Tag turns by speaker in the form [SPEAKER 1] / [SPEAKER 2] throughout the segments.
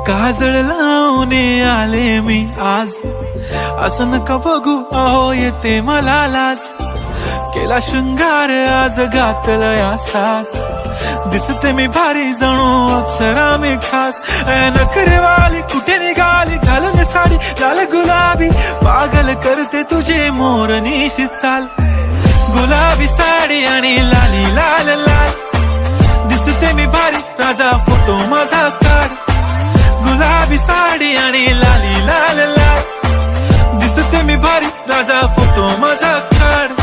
[SPEAKER 1] काजळ लावून आले मी आज, असं नका बघू अहो येते मला लाज. केला शृंगार आज घातला साज, दिसते मी भारी जणू अप्सरा मी खास. नखरेवाली कुठे निघाली घालून साडी लाल गुलाबी, पागल करते तुझे मोरनीशी चाल. गुलाबी साडी आणि लाली लाल लाल, दिसते मी भारी राजा फोटो माझा काढ. गुलाबी साडी आणि लाली लाल लाल, दिसते मी भारी राजा फोटो माझा काढ.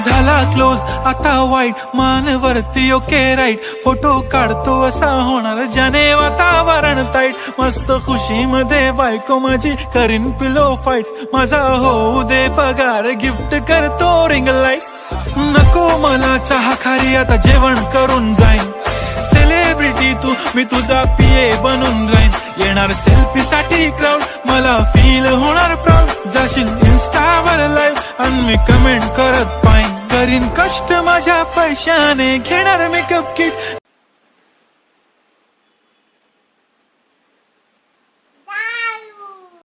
[SPEAKER 1] झाला क्लोज आता वाईट, मान वरती ओके राईट. फोटो काढतो असा होणार ज्याने वातावरण ताईट. मस्त खुशी मध्ये बायको माझी करीन पिलो फाईट. माझा होऊ दे पगार गिफ्ट करतो रिंग लाईट. नको मला चहा खारी आता जेवण करून जाईन. सेलिब्रिटी तू मी तुझा पिये बनून राहीन. येणार सेल्फी साठी क्राऊड मला फील होणार प्राऊड. जाशील इन्स्टावर लाईव्ह आणि मी कमेंट करत पाहिन. करीन कष्ट माझ्या पैशाने घेणार मेकअप किट.